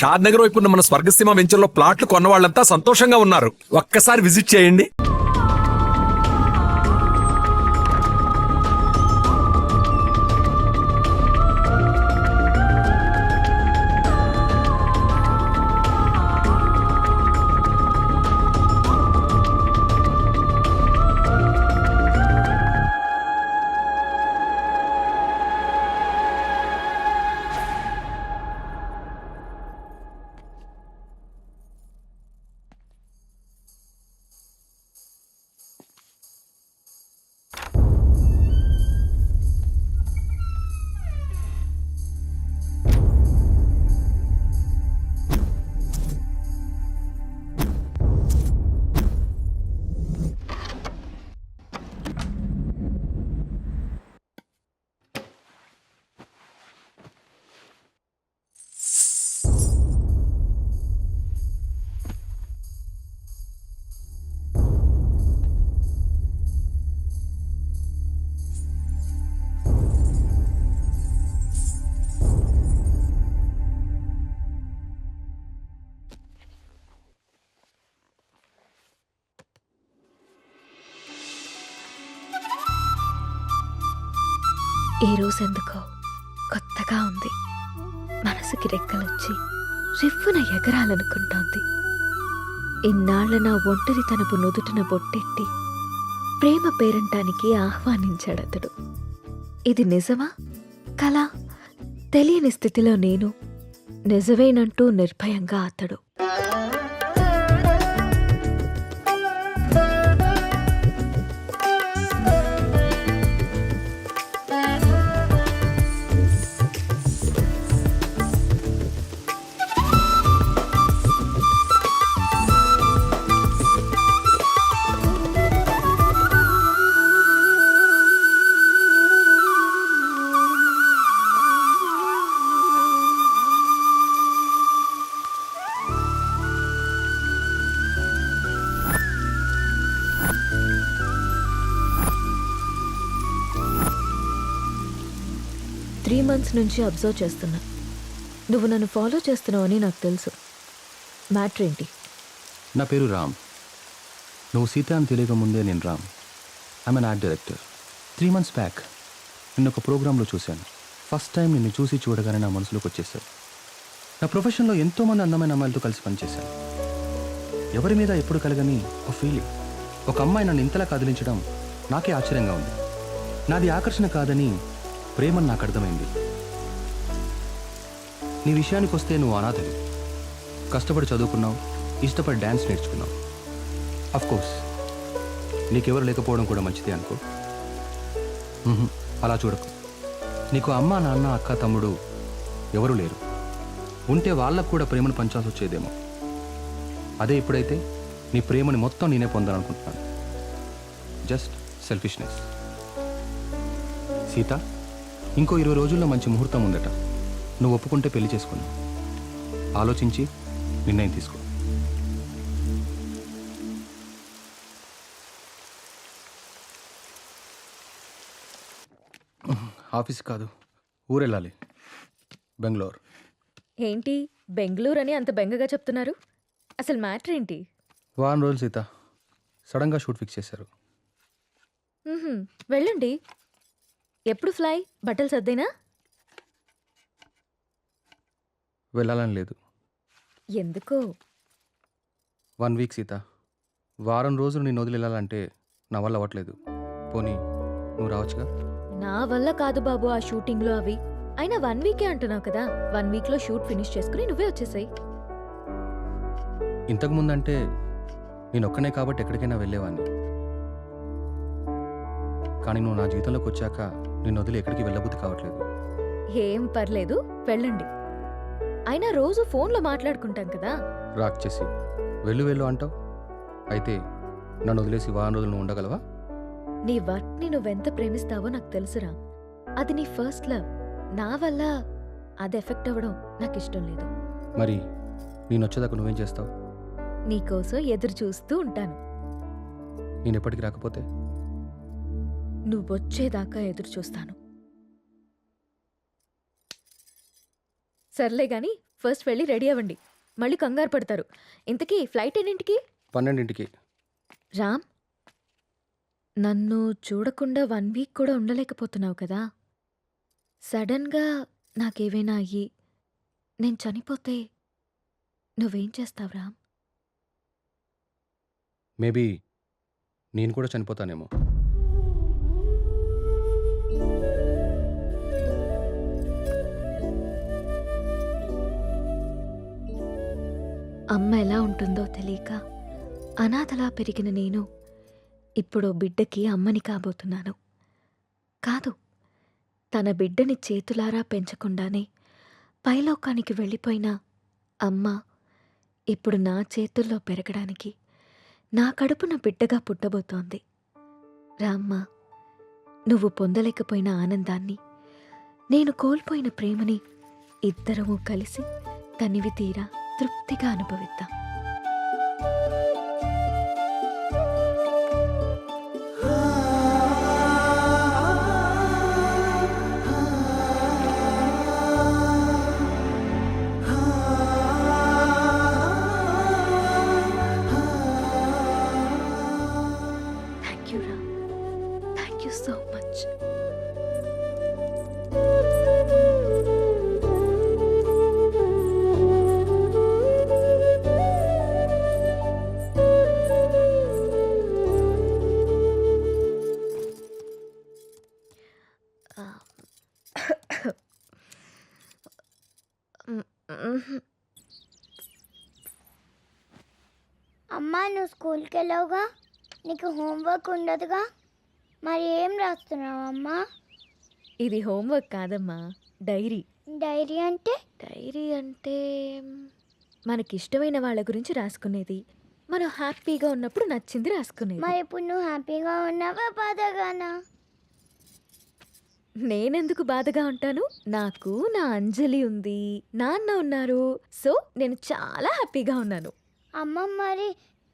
షాద్ నగర్ వైపు ఉన్న మన స్వర్గసీమ వెంచర్లో ప్లాట్లు కొన్న వాళ్ళంతా సంతోషంగా ఉన్నారు. ఒక్కసారి విజిట్ చేయండి. ఈ రోజు ఎందుకో కొత్తగా ఉంది. మనసుకి రెక్కలొచ్చి రివ్వున ఎగరాలనుకుంటోంది. ఇన్నాళ్ల నా ఒంటరితనపు నుదుటిన బొట్టెట్టి ప్రేమ పేరంటానికి ఆహ్వానించాడతడు. ఇది నిజమా కలా తెలియని స్థితిలో నేను, నిజమేనంటూ నిర్భయంగా అతడు. months నుంచి అబ్జర్వ్ చేస్తున్నా. నువ్వు నన్ను ఫాలో చేస్తున్నావు అని నాకు తెలుసు. మ్యాటర్ ఏంటి? నా పేరు రామ్. నువ్వు సీత అని తెలియక ముందే నేను Ram. I'm an art director. 3 months back నిన్న ఒక ప్రోగ్రాంలో చూశాను. ఫస్ట్ టైం నిన్ను చూసి చూడగానే నా మనసులోకి వచ్చేసావు. నా ప్రొఫెషన్లో ఎంతోమంది అందమైన అమ్మాయిలతో కలిసి పనిచేశాను. ఎవరి మీద ఎప్పుడు కలగని ఒక ఫీలింగ్. ఒక అమ్మాయి నన్ను ఇంతలా కదిలించడం నాకే ఆశ్చర్యంగా ఉంది. నాది ఆకర్షణ కాదని ప్రేమని నాకు అర్థమైంది. నీ విషయానికి వస్తే నువ్వు అనాథవి. కష్టపడి చదువుకున్నావు, ఇష్టపడి డ్యాన్స్ నేర్చుకున్నావు. అఫ్కోర్స్ నీకెవరు లేకపోవడం కూడా మంచిదే అనుకో. అలా చూడకు. నీకు అమ్మ, నాన్న, అక్క, తమ్ముడు ఎవరూ లేరు. ఉంటే వాళ్ళకు కూడా ప్రేమను పంచాల్సి వచ్చేదేమో. అదే ఇప్పుడైతే నీ ప్రేమని మొత్తం నేనే పొందాలనుకుంటున్నాను. Just selfishness. సీత, ఇంకో 20 రోజుల్లో మంచి ముహూర్తం ఉందట. నువ్వు ఒప్పుకుంటే పెళ్లి చేసుకున్నావు. ఆలోచించి నిర్ణయం తీసుకో. ఆఫీస్ కాదు, ఊరెళ్ళాలి. బెంగళూరు. ఏంటి బెంగళూరు అని అంత బెంగగా చెప్తున్నారు? అసలు మ్యాటర్ ఏంటి? 1 వారం రోజులు సీత. సడన్గా షూట్ ఫిక్స్ చేశారు. వెళ్ళండి. ఎప్పుడు ఫ్లై? బట్టలు సర్దేనా? వెళ్ళాలని లేదు. ఎందుకో? 1 వీక్ సీత. వారం రోజులు నేను వదిలి వెళ్ళాలంటే నా వల్ల అవ్వట్లేదు. పోనీ నువ్వు రావచ్చుగా? నా వల్ల కాదు బాబు ఆ షూటింగ్లో అవి. అయినా 1 వీకే అంటున్నావు కదా. 1 వీక్లో షూట్ ఫినిష్ చేసుకుని నువ్వే వచ్చేసాయి. ఇంతకుముందంటే నేను ఒక్కనే కాబట్టి ఎక్కడికైనా వెళ్ళేవాడిని. కానీ నువ్వు నా జీవితంలోకి వచ్చాక నిన్ను వదిలి ఎక్కడికి వెళ్ళబుద్ధి కావట్లేదు. ఏం పర్లేదు, వెళ్ళండి. అయినా రోజు ఫోన్లో మాట్లాడుకుంటాం కదా. రాక్ చేసి వెళ్ళు అంటావు. అయితే నన్ను వదిలేసి 1 వారం రోజులు నువ్వు ఉండగలవా? నీ వర్క్ని నువ్వెంత ప్రేమిస్తావో నాకు తెలుసురా. అది నీ ఫస్ట్ లవ్. నా వల్ల అది ఎఫెక్ట్ అవ్వడం నాకు ఇష్టం లేదు. మరి నేను వచ్చేదాకా నువ్వేం చేస్తావు? నీకోసం ఎదురు చూస్తూ ఉంటాను. నేను ఎప్పటికి రాకపోతే? నువ్వొచ్చేదాకా ఎదురు చూస్తాను. సర్లే గాని ఫస్ట్ వెళ్ళి రెడీ అవ్వండి. మళ్ళీ కంగారు పడతారు. ఇంతకీ ఫ్లైట్ ఎన్నింటికి? 12ంటికి. రామ్, నన్ను చూడకుండా 1 వీక్ కూడా ఉండలేకపోతున్నావు కదా. సడన్గా నాకేవైనా అయ్యి నేను చనిపోతే నువ్వేం చేస్తావు రామ్? మేబీ నేను కూడా చనిపోతానేమో. అమ్మ ఎలా ఉంటుందో తెలియక అనాథలా పెరిగిన నేను ఇప్పుడు బిడ్డకి అమ్మని కాబోతున్నాను. కాదు, తన బిడ్డని చేతులారా పెంచకుండానే పైలోకానికి వెళ్ళిపోయిన అమ్మ ఇప్పుడు నా చేతుల్లో పెరగడానికి నా కడుపున బిడ్డగా పుట్టబోతోంది. రామ్మ, నువ్వు పొందలేకపోయిన ఆనందాన్ని, నేను కోల్పోయిన ప్రేమని ఇద్దరము కలిసి తనివి తీరా తృప్తిగా అనుభవిద్దాం. Thank you Ram, thank you so much. అమ్మా, నువ్వు స్కూల్కి వెళ్ళావుగా, నీకు హోంవర్క్ ఉండదుగా, మరి ఏం రాస్తున్నావు అమ్మా? ఇది హోంవర్క్ కాదమ్మా, డైరీ. డైరీ అంటే? డైరీ అంటే మనకిష్టమైన వాళ్ళ గురించి రాసుకునేది. మనం హ్యాపీగా ఉన్నప్పుడు నచ్చింది రాసుకునేది. మరి ఇప్పుడు నువ్వు హ్యాపీగా ఉన్నావా, బాధగానా? నేనెందుకు బాధగా ఉంటాను? నాకు నా అంజలి ఉంది, నాన్న ఉన్నారు. సో నేను చాలా హ్యాపీగా ఉన్నాను. అమ్మ, మరి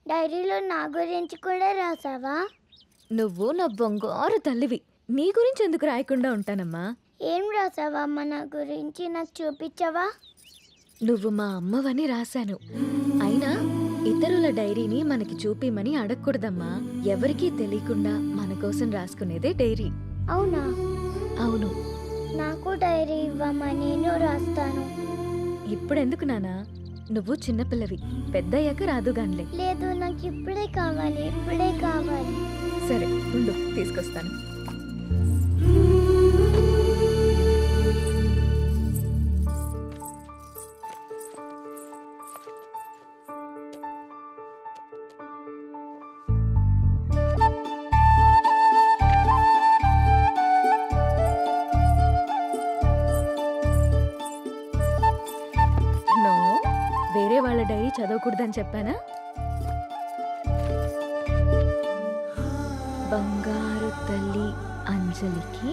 డైరీలో నా గురించి కూడా రాసావా? నువ్వు నా బంగారు తల్లివి, నీ గురించి ఎందుకు రాయకుండా ఉంటానమ్మా? ఏం రాసావా అమ్మ నా గురించి? నాకు చూపించవా? నువ్వు మా అమ్మవని రాశాను. అయినా ఇతరుల డైరీని మనకి చూపిమని అడగకూడదమ్మా. ఎవరికీ తెలియకుండా మన కోసం రాసుకునేదే డైరీ. అవునా? అవును. నాకు డైరీ ఇవ్వమ్మా, నేను రాస్తాను. ఇప్పుడెందుకు నానా? నువ్వు చిన్నపిల్లవి, పెద్దయ్యాక రాదుగాన్లే. లేదు, నాకు ఇప్పుడే కావాలి, ఇప్పుడే కావాలి. సరే ఉండు, తీసుకొస్తాను. నో, వేరే వాళ్ళ డైరీ చదవకూడదని చెప్పానా? బంగారు తల్లి అంజలికి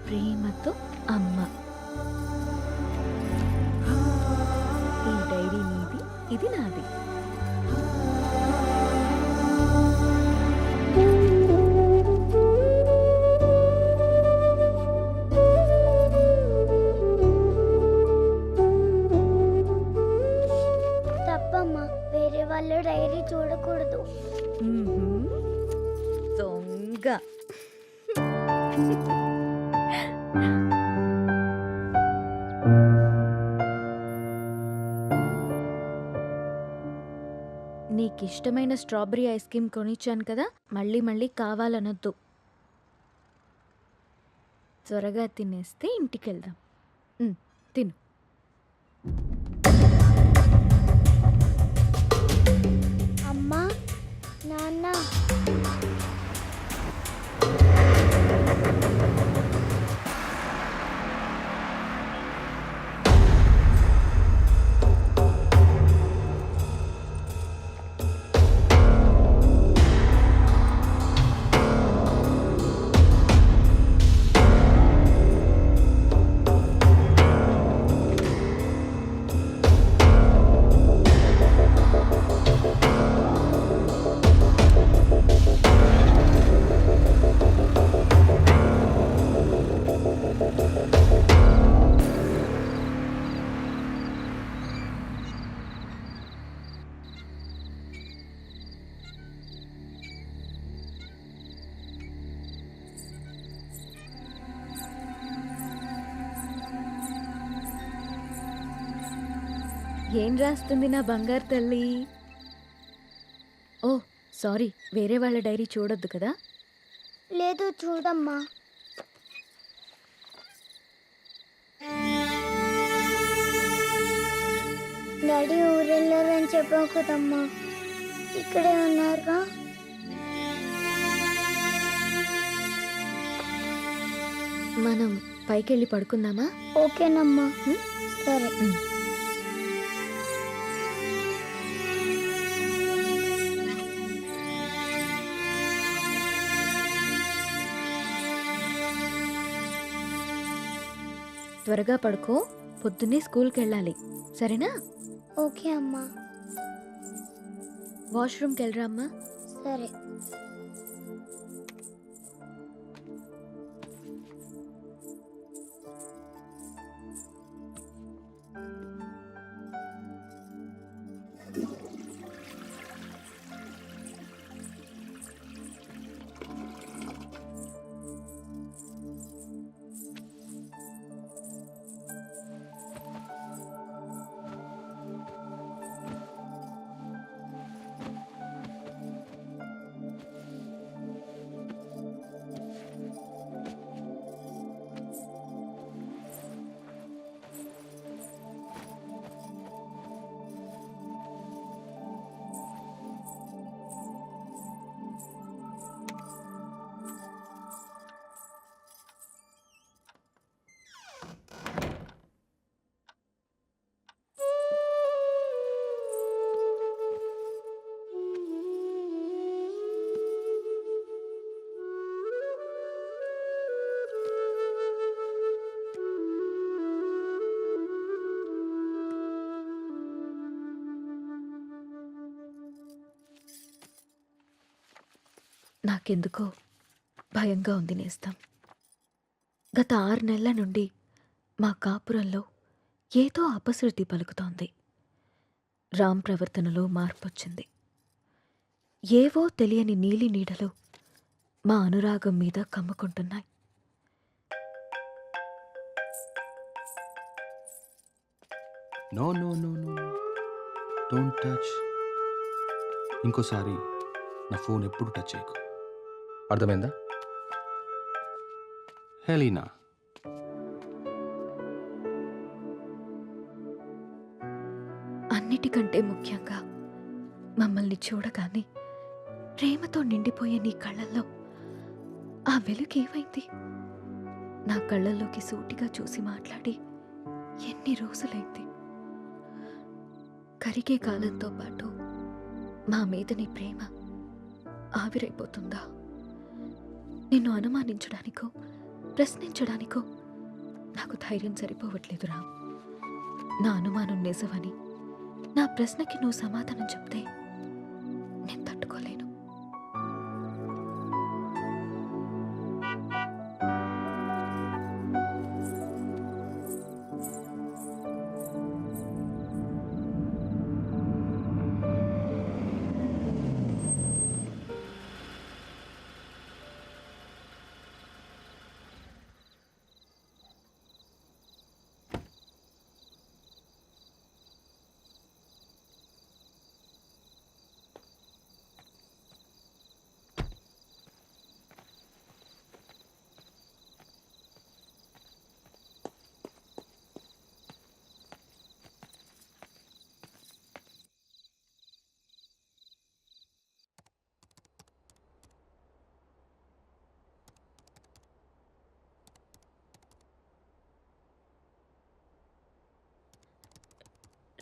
ప్రేమతో అమ్మ. ఈ డైరీ నీది, ఇది నాది. తప్పమ్మా, వేరే వాళ్ళు డైరీ చూడకూడదు. మ్మ్హ్మ్. దొంగ. నీకిష్టమైన స్ట్రాబెరీ ఐస్ క్రీమ్ కొనిచ్చాను కదా, మళ్ళీ మళ్ళీ కావాలనొద్దు. త్వరగా తినేస్తే ఇంటికెళ్దాం. తిను. అమ్మా, నాన్న, ఏం రాస్తుంది నా బంగారు తల్లి? ఓ సారీ, వేరే వాళ్ళ డైరీ చూడొద్దు కదా. లేదు చూడమ్మా. డాడీ ఊరెళ్ళారని చెప్పావు కదమ్మా, ఇక్కడే ఉన్నారుగా. మనం పైకెళ్ళి పడుకుందామా? ఓకేనమ్మా. సరే. త్వరగా పడుకో, పొద్దున్నే స్కూల్కి వెళ్ళాలి, సరేనా? ఓకే అమ్మా. వాష్రూమ్కి వెళ్ళరా అమ్మా. సరే. నాకెందుకో భయంగా ఉంది నేస్తం. గత 6 నెలల నుండి మా కాపురంలో ఏదో అపశృతి పలుకుతోంది. రామ్ ప్రవర్తనలో మార్పొచ్చింది. ఏవో తెలియని నీలి నీడలు మా అనురాగం మీద కమ్ముకుంటున్నాయి. No no no no, don't touch. ఇంకోసారి నా ఫోన్ ఎప్పుడు టచ్ చేయకు, అర్థమైందా? హెలీనా, అన్నిటికంటే ముఖ్యంగా మమ్మల్ని చూడగానే ప్రేమతో నిండిపోయే నీ కళ్ళల్లో ఆ వెలుగు ఏమైంది? నా కళ్ళల్లోకి సూటిగా చూసి మాట్లాడి ఎన్ని రోజులైంది? కరిగే కాలంతో పాటు మా మీద నీ ప్రేమ ఆవిరైపోతుందా? నిన్ను అనుమానించడానికో ప్రశ్నించడానికో నాకు ధైర్యం సరిపోవట్లేదు రామ్. నా అనుమానం నిజమని, నా ప్రశ్నకి నువ్వు సమాధానం చెప్తే నేను తట్టుకోలేను.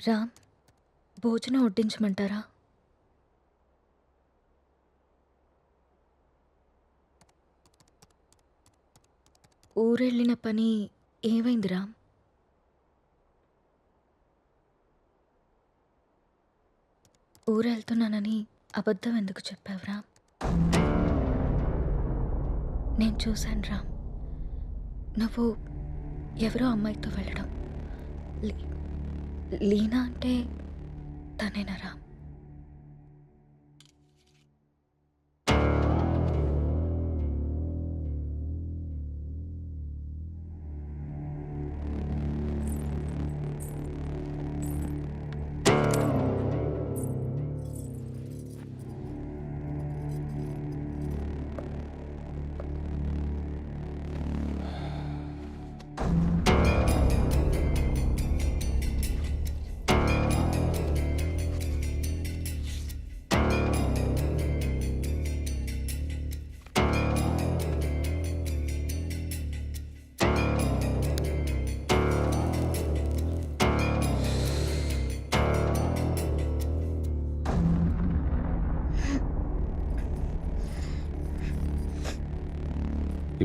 రామ్, భోజనం వడ్డించమంటారా? ఊరెళ్ళిన పని ఏమైంది రామ్? ఊరెళ్తున్నానని అబద్ధం ఎందుకు చెప్పావు రామ్? నేను చూశాను రామ్, నువ్వు ఎవరో అమ్మాయితో వెళ్ళడం. లీనా అంటే తనేనా రామ్?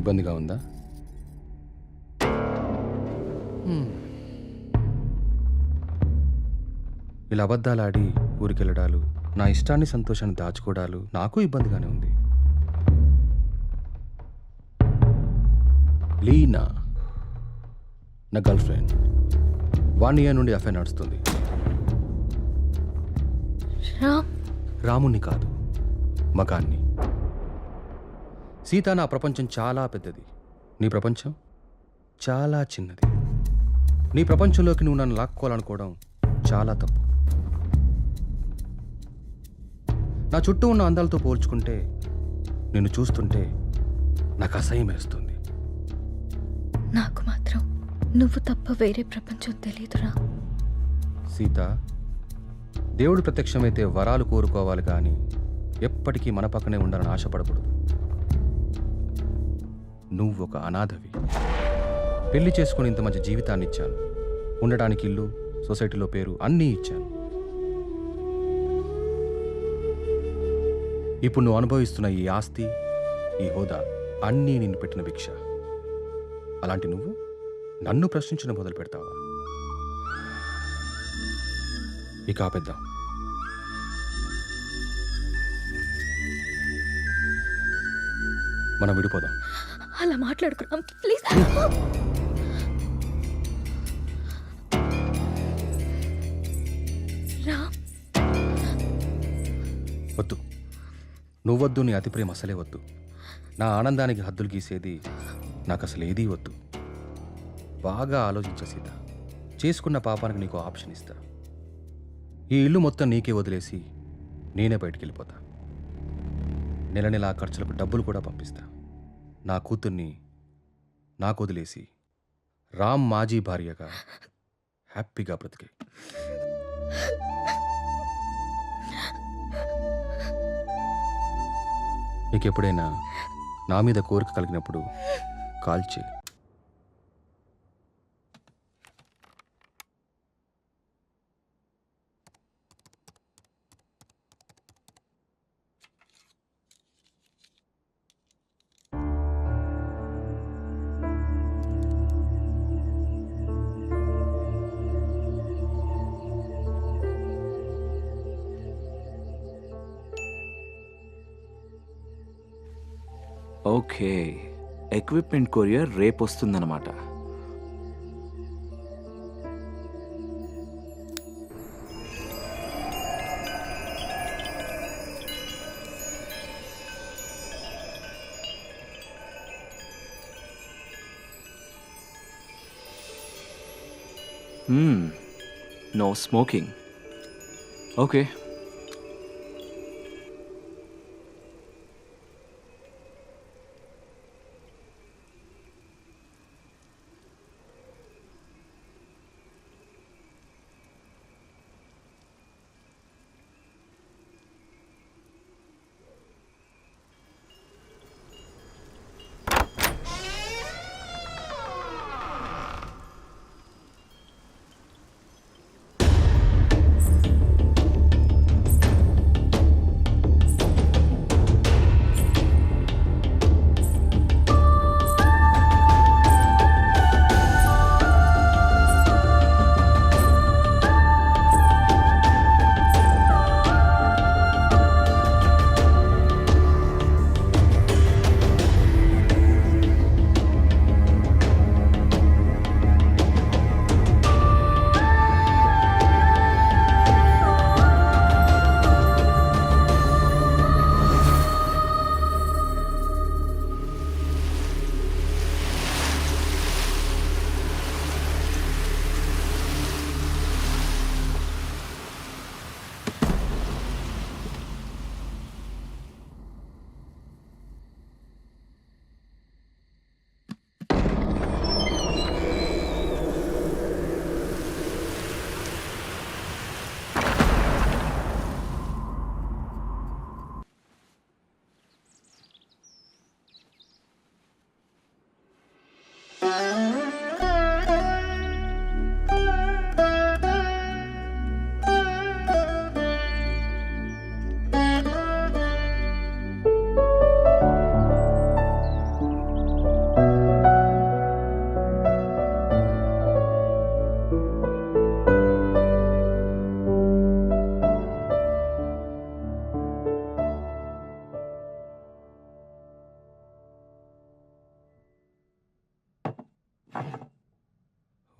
ఇబ్బందిగా ఉందా? ఇలా అబద్ధాలాడి ఊరికెళ్ళడాలు, నా ఇష్టాన్ని సంతోషాన్ని దాచుకోవడాలు నాకు ఇబ్బందిగానే ఉంది. లీనా నా గర్ల్ ఫ్రెండ్. 1 year నుండి అఫైర్ నడుస్తుంది. రామ్, రాముణ్ణి కాదు, మగాన్ని. సీత, నా ప్రపంచం చాలా పెద్దది, నీ ప్రపంచం చాలా చిన్నది. నీ ప్రపంచంలోకి నువ్వు నన్ను లాక్కోవాలనుకోవడం చాలా తప్పు. నా చుట్టూ ఉన్న అందాలతో పోల్చుకుంటే నిన్ను చూస్తుంటే నాకు అసహ్యం వేస్తుంది. నాకు మాత్రం నువ్వు తప్ప వేరే ప్రపంచం తెలియదురా. సీత, దేవుడు ప్రత్యక్షమైతే వరాలు కోరుకోవాలి కానీ ఎప్పటికీ మన పక్కనే ఉండాలని ఆశపడకూడదు. నువ్వు ఒక అనాథవి. పెళ్లి చేసుకుని ఇంత మంచి జీవితాన్ని ఇచ్చాను. ఉండడానికి ఇల్లు, సొసైటీలో పేరు అన్నీ ఇచ్చాను. ఇప్పుడు నువ్వు అనుభవిస్తున్న ఈ ఆస్తి, ఈ హోదా అన్నీ నిన్ను పెట్టిన భిక్ష. అలాంటి నువ్వు నన్ను ప్రశ్నించడం మొదలు పెడతావా? ఇక ఆపేద్దాం. మనం విడిపోదాం. అలా మాట్లాడుకున్నాం ప్లీజ్. రామ్, వద్దు, నువ్వొద్దు, నీ అతి ప్రేమ అసలే వద్దు. నా ఆనందానికి హద్దులు గీసేది నాకు అసలు ఏదీ వద్దు. బాగా ఆలోచించ సీత. చేసుకున్న పాపానికి నీకు ఆప్షన్ ఇస్తా. ఈ ఇల్లు మొత్తం నీకే వదిలేసి నేనే బయటికి వెళ్ళిపోతా. నెల నెల ఖర్చులకు డబ్బులు కూడా పంపిస్తా. నా కూతుర్ని నాకు వదిలేసి రామ్ మాజీ భార్యగా హ్యాపీగా బ్రతికే. నీకెప్పుడైనా నా మీద కోరిక కలిగినప్పుడు కాల్ చేయి. ఓకే, ఎక్విప్మెంట్ కొరియర్ రేపు వస్తుందన్నమాట. No smoking. Okay.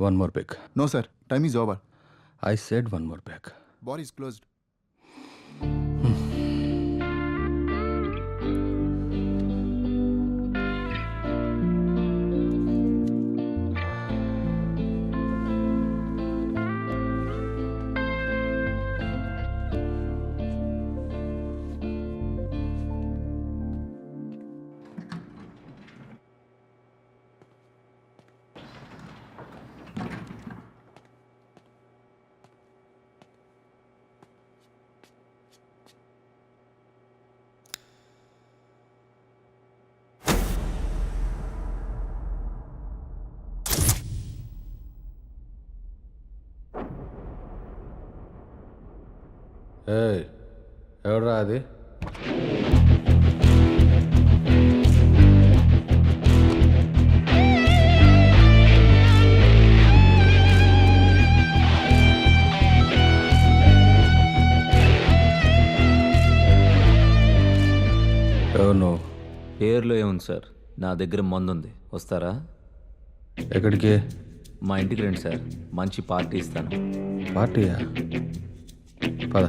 One more peg. No, sir. Time is over. I said one more peg. Bar is closed. ఎవడరా అది? ఎవరు నువ్వు? పేర్లో ఏముంది సార్, నా దగ్గర మందుంది, వస్తారా? ఎక్కడికి? మా ఇంటికి రండి సార్, మంచి పార్టీ ఇస్తాను. పార్టీయా? పద.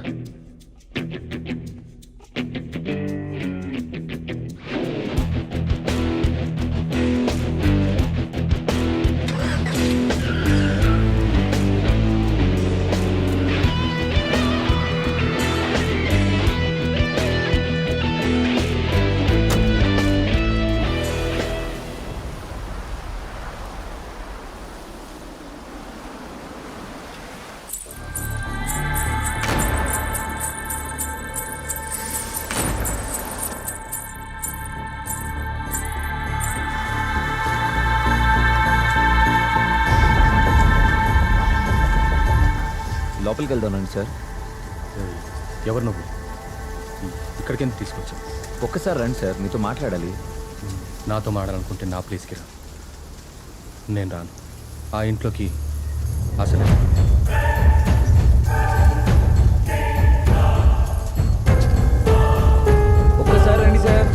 లోపలికి వెళ్దానండి సార్. ఎవరు నువ్వు? ఇక్కడికి ఎందుకు తీసుకొచ్చావు? ఒక్కసారి రండి సార్, మీతో మాట్లాడాలి. నాతో మాడాలనుకుంటే నా ప్లేస్కి రా. నేను రాను. ఆ ఇంట్లోకి అసలే ఒక్కసారి రండి sir.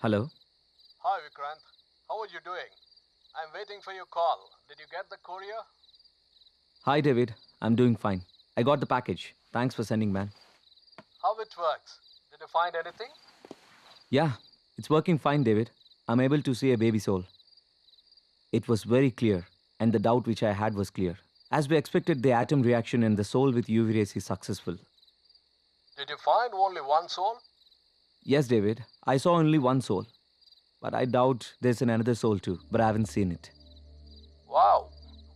Hello Hi Vikrant, how are you doing? I'm waiting for your call. Did you get the courier? Hi David, I'm doing fine. I got the package. Thanks for sending man. How it works? Did you find anything? Yeah, it's working fine, David. I'm able to see a baby soul. It was very clear, and the doubt which I had was clear. As we expected, the atom reaction in the soul with UV rays is successful. Did you find only one soul? Yes, David, I saw only one soul. But I doubt there's another soul too, but I haven't seen it. Wow.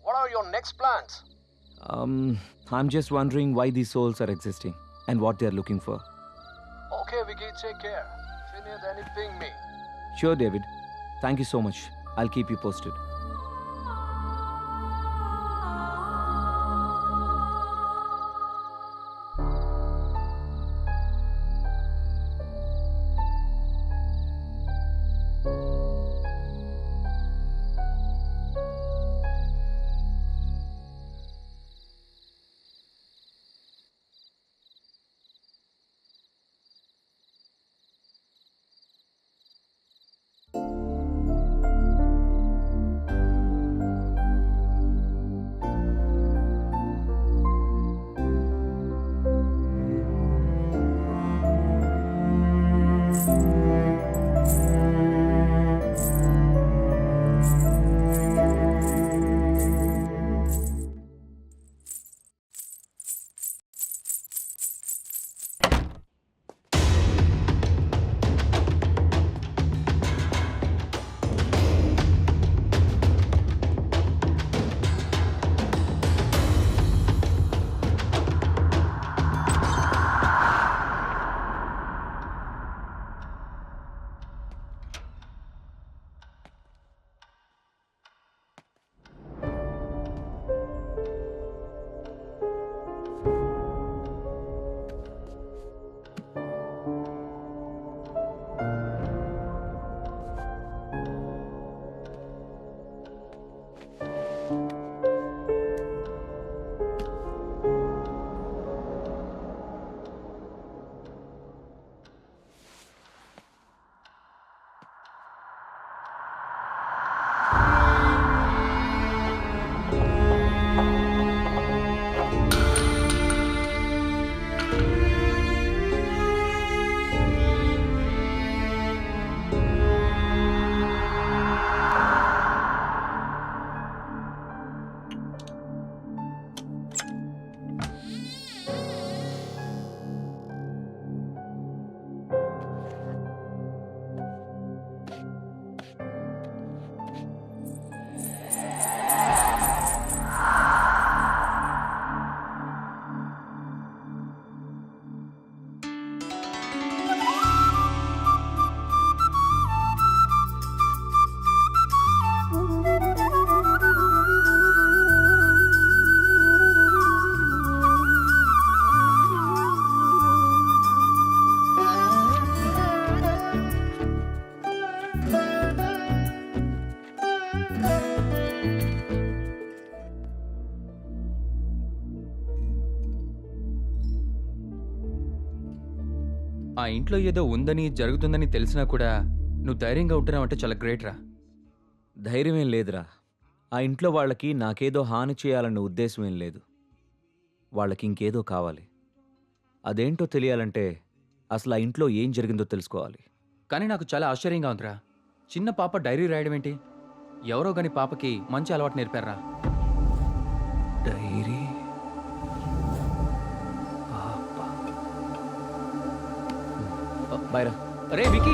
What are your next plans? I'm just wondering why these souls are existing and what they're looking for. Okay, Vicky, take care. If you need anything, me. Sure, David. Thank you so much. I'll keep you posted. ఆ ఇంట్లో ఏదో ఉందని జరుగుతుందని తెలిసినా కూడా నువ్వు ధైర్యంగా ఉంటున్నావంటే చాలా గ్రేట్ రా. ధైర్యమేం లేదురా. ఆ ఇంట్లో వాళ్ళకి నాకేదో హాని చేయాలన్న ఉద్దేశం ఏం లేదు. వాళ్ళకి ఇంకేదో కావాలి. అదేంటో తెలియాలంటే అసలు ఆ ఇంట్లో ఏం జరిగిందో తెలుసుకోవాలి. కానీ నాకు చాలా ఆశ్చర్యంగా ఉందిరా. చిన్న పాప డైరీ రాయడం ఏంటి? ఎవరో గాని పాపకి మంచి అలవాటు నేర్పారా? డైరీ బైరా. అరే వికీ!